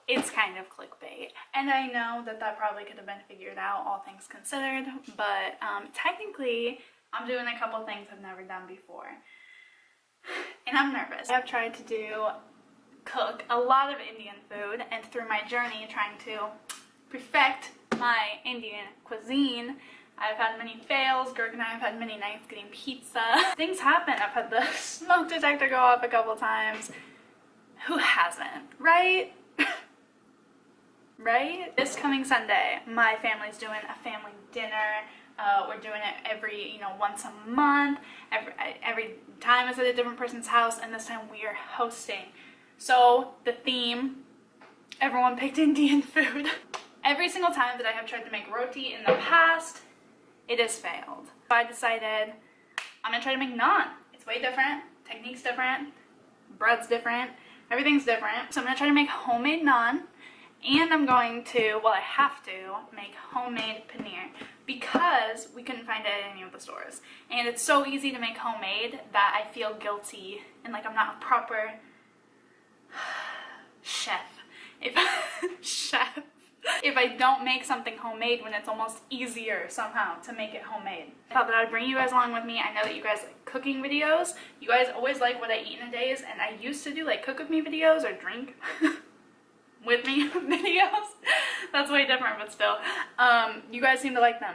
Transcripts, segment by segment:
it's kind of clickbait. And I know that that probably could have been figured out, all things considered, but technically I'm doing a couple things I've never done before. And I'm nervous. I've tried to cook a lot of Indian food, and through my journey trying to perfect my Indian cuisine, I've had many fails. Gurk and I have had many nights getting pizza. Things happen. I've had the smoke detector go off a couple times. Who hasn't, right? Right? This coming Sunday, my family's doing a family dinner. We're doing it every, once a month. Every time it's at a different person's house, and this time we are hosting. So the theme, everyone picked Indian food. Every single time that I have tried to make roti in the past, it has failed. So I decided I'm gonna try to make naan. It's way different, technique's different, bread's different, everything's different. So I'm gonna try to make homemade naan, and I'm going to, well, I have to make homemade paneer because we couldn't find it at any of the stores. And it's so easy to make homemade that I feel guilty and like I'm not a proper chef. If I don't make something homemade when it's almost easier somehow to make it homemade. I thought that I would bring you guys along with me. I know that you guys like cooking videos. You guys always like what I eat in a day, and I used to do like cook with me videos or drink with me videos. That's way different, but still. You guys seem to like them.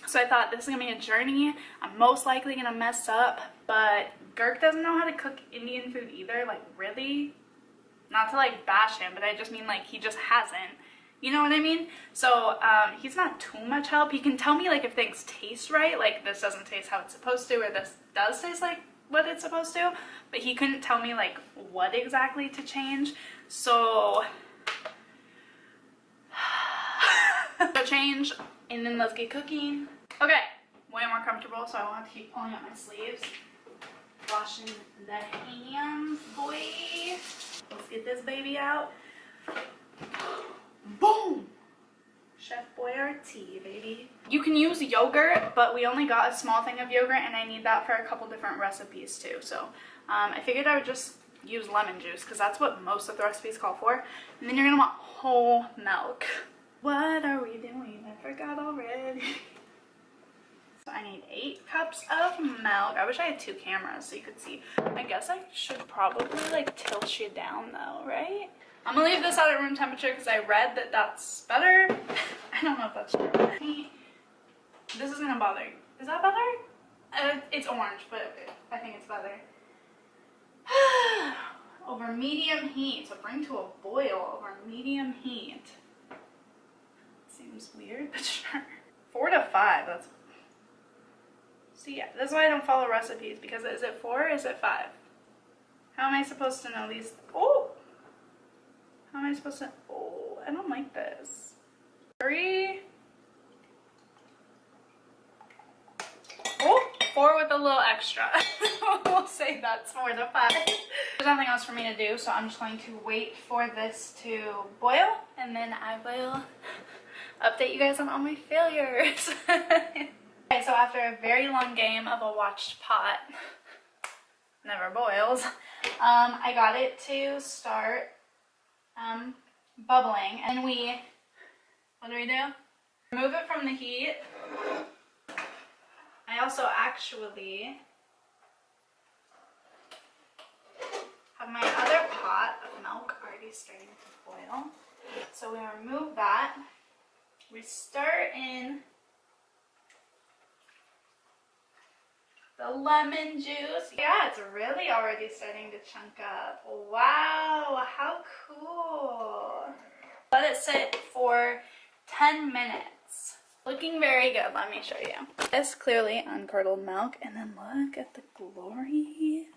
So I thought this is gonna be a journey. I'm most likely gonna mess up, but Gurk doesn't know how to cook Indian food either, like really. Not to like bash him, but I just mean like he just hasn't. You know what I mean? So he's not too much help. He can tell me like if things taste right, like this doesn't taste how it's supposed to, or this does taste like what it's supposed to, but he couldn't tell me like what exactly to change. So change, and then let's get cooking. Okay, way more comfortable, so I won't have to keep pulling up my sleeves. Washing the hands, boy. Let's get this baby out. Boom! Chef Boyardee, baby. You can use yogurt, but we only got a small thing of yogurt, and I need that for a couple different recipes too. So I figured I would just use lemon juice because that's what most of the recipes call for. And then you're gonna want whole milk. What are we doing? I forgot already. So I need 8 cups of milk. I wish I had 2 cameras so you could see. I guess I should probably like tilt you down though, right? I'm gonna leave this out at room temperature because I read that that's better. I don't know if that's true. This is gonna bother you. Is that better? It's orange, but I think it's better. Over medium heat. So bring to a boil over medium heat. Seems weird, but sure. 4 to 5. That's. See, yeah, that's why I don't follow recipes, because is it 4 or is it 5? How am I supposed to know these? Oh! How am I supposed to? Oh, I don't like this. 3. Oh, 4 with a little extra. We'll say that's 4 to 5. There's nothing else for me to do, so I'm just going to wait for this to boil, and then I will update you guys on all my failures. Okay, so after a very long game of a watched pot, never boils, I got it to start bubbling, and what do? Remove it from the heat. I also actually have my other pot of milk already starting to boil. So we remove that. We stir in the lemon juice. Yeah, it's really already starting to chunk up. Wow, how cool. Let it sit for 10 minutes. Looking very good, let me show you. This clearly uncurdled milk, and then look at the glory.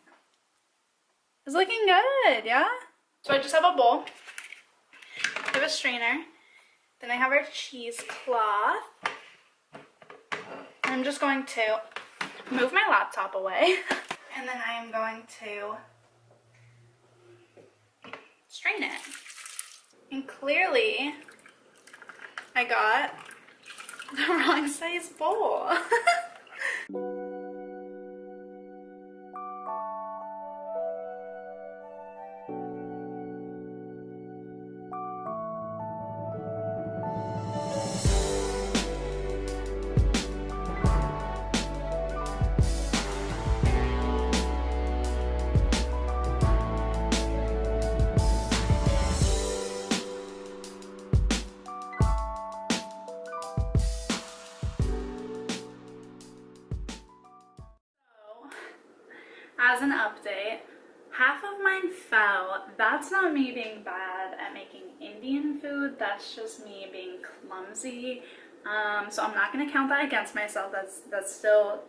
It's looking good, yeah? So I just have a bowl. I have a strainer. Then I have our cheesecloth. I'm just going to move my laptop away, and then I am going to strain it. And clearly, I got the wrong size bowl. as an update, half of mine fell. That's not me being bad at making Indian food. That's just me being clumsy. So I'm not gonna count that against myself. That's still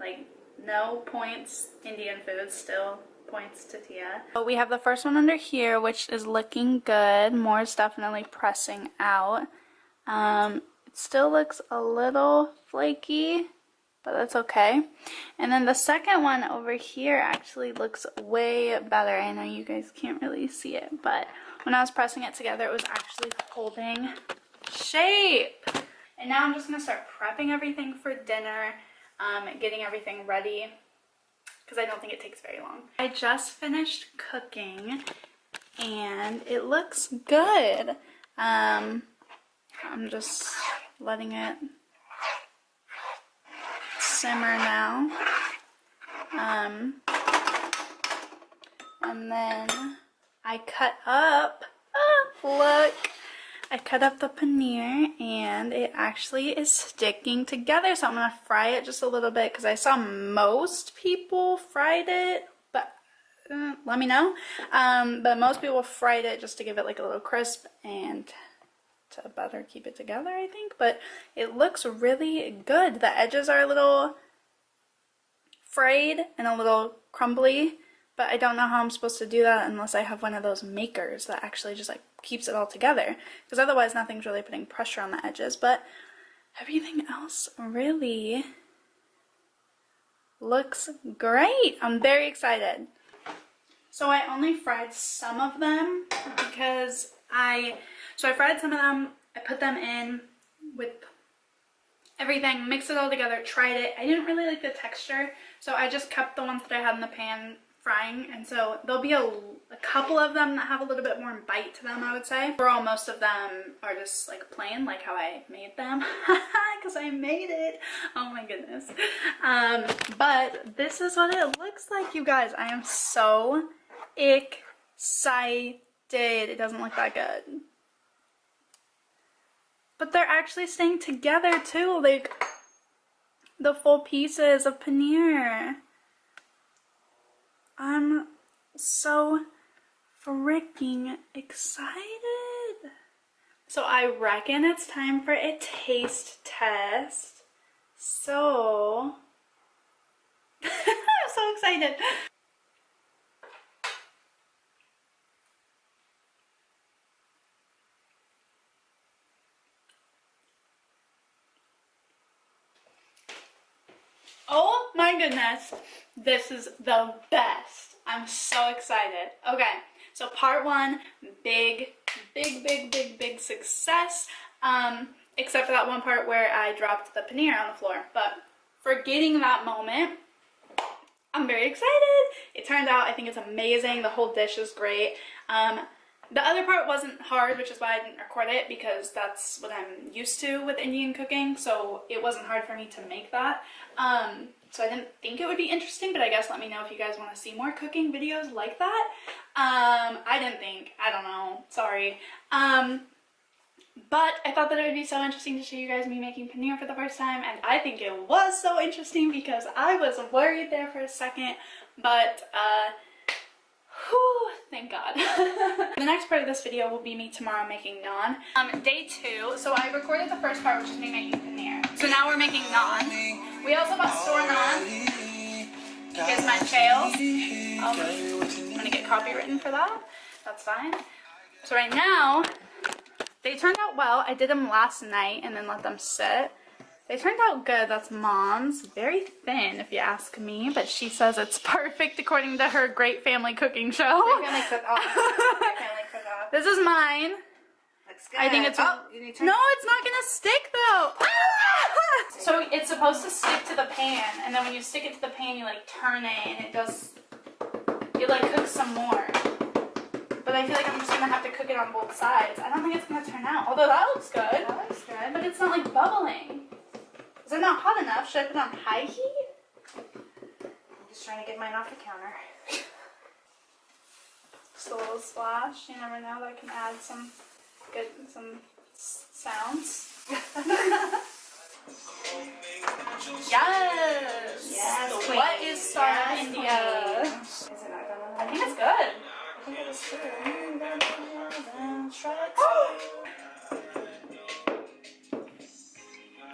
like no points. Indian food still points to Tia. But we have the first one under here, which is looking good. More is definitely pressing out. It still looks a little flaky, but that's okay. And then the second one over here actually looks way better. I know you guys can't really see it, but when I was pressing it together, it was actually holding shape. And now I'm just gonna start prepping everything for dinner, getting everything ready, because I don't think it takes very long. I just finished cooking and it looks good. I'm just letting it simmer now. And then I cut up, look, I cut up the paneer and it actually is sticking together. So I'm gonna fry it just a little bit because I saw most people fried it, but let me know. But most people fried it just to give it like a little crisp and to better keep it together, I think. But it looks really good. The edges are a little frayed and a little crumbly, but I don't know how I'm supposed to do that unless I have one of those makers that actually just like keeps it all together, because otherwise nothing's really putting pressure on the edges. But everything else really looks great. I'm very excited. So I only fried some of them because I fried some of them, I put them in with everything, mixed it all together, tried it. I didn't really like the texture, so I just kept the ones that I had in the pan frying, and so there'll be a couple of them that have a little bit more bite to them, I would say. Overall, most of them are just like plain, like how I made them, because I made it. Oh my goodness. But this is what it looks like, you guys. I am so excited. It doesn't look that good, but they're actually staying together too, like the full pieces of paneer. I'm so freaking excited. So I reckon it's time for a taste test. So I'm so excited. Oh my goodness, this is the best. I'm so excited. Okay, so part one, big success. Except for that one part where I dropped the paneer on the floor. But forgetting that moment, I'm very excited. It turned out, I think it's amazing. The whole dish is great. The other part wasn't hard, which is why I didn't record it, because that's what I'm used to with Indian cooking, so it wasn't hard for me to make that. So I didn't think it would be interesting, but I guess let me know if you guys want to see more cooking videos like that. I didn't think, I don't know, sorry. But I thought that it would be so interesting to show you guys me making paneer for the first time, and I think it was so interesting because I was worried there for a second, but whew, thank God. The next part of this video will be me tomorrow making naan. Day 2, so I recorded the first part, which is me making paneer. So now we're making naan. We also got store naan. Here's my trails. I'm gonna get copywritten for that. That's fine. So right now, they turned out well. I did them last night and then let them sit. They turned out good. That's Mom's. Very thin, if you ask me, but she says it's perfect according to her great family cooking show. Great family cook-off. This is mine. Looks good. I think it's... Oh, you need to... No, it's not gonna stick though. So it's supposed to stick to the pan, and then when you stick it to the pan, you like turn it, and it does... It like cooks some more. But I feel like I'm just gonna have to cook it on both sides. I don't think it's gonna turn out. Although that looks good. That looks good. But it's not like bubbling. Is it not hot enough? Should I put it on high heat? I'm just trying to get mine off the counter. Just a little splash. You never know. That can add some sounds. Yes! Yes, So queen. what is Star of Yes, India? queen. Is it not done? I think it's good. I think it is too.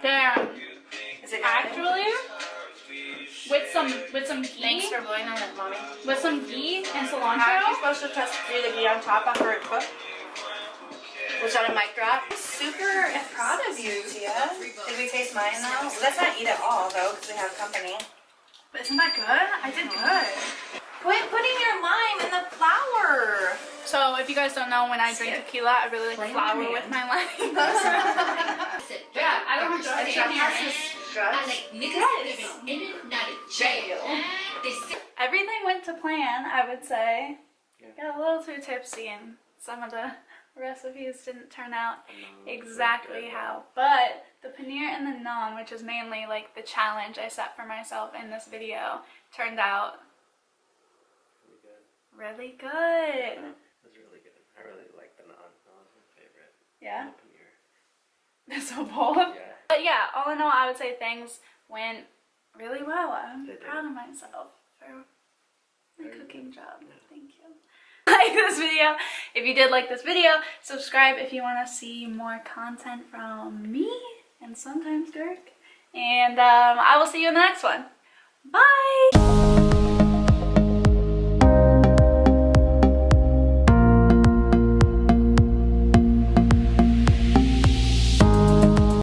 Damn. Is it good? Actually, with some ghee, Thanks for blowing on it, mommy. with some ghee and How are you cilantro. supposed to press through the ghee on top after it cooked? Was that a mic drop? Super proud of you, Tia. Did we taste mine though? Let's not eat it all though, because we have company. But isn't that good? I did good. Quit putting your lime in the flour. So if you guys don't know, when I drink tequila, I really like flour with my lime. Yeah, I don't have to Everything went to plan, I would say. Got a little too tipsy and some of the recipes didn't turn out exactly how. But the paneer and the naan, which is mainly like the challenge I set for myself in this video, turned out really good. It was really good. I really like the naan. That was my favorite. Yeah? The paneer. That's so bold. Yeah. But yeah, all in all, I would say things went really well. I'm They did. proud of myself for my Very cooking good. job. Yeah. Thank you. Like this video. If you did like this video, subscribe if you want to see more content from me and sometimes Gurk. And I will see you in the next one. Bye!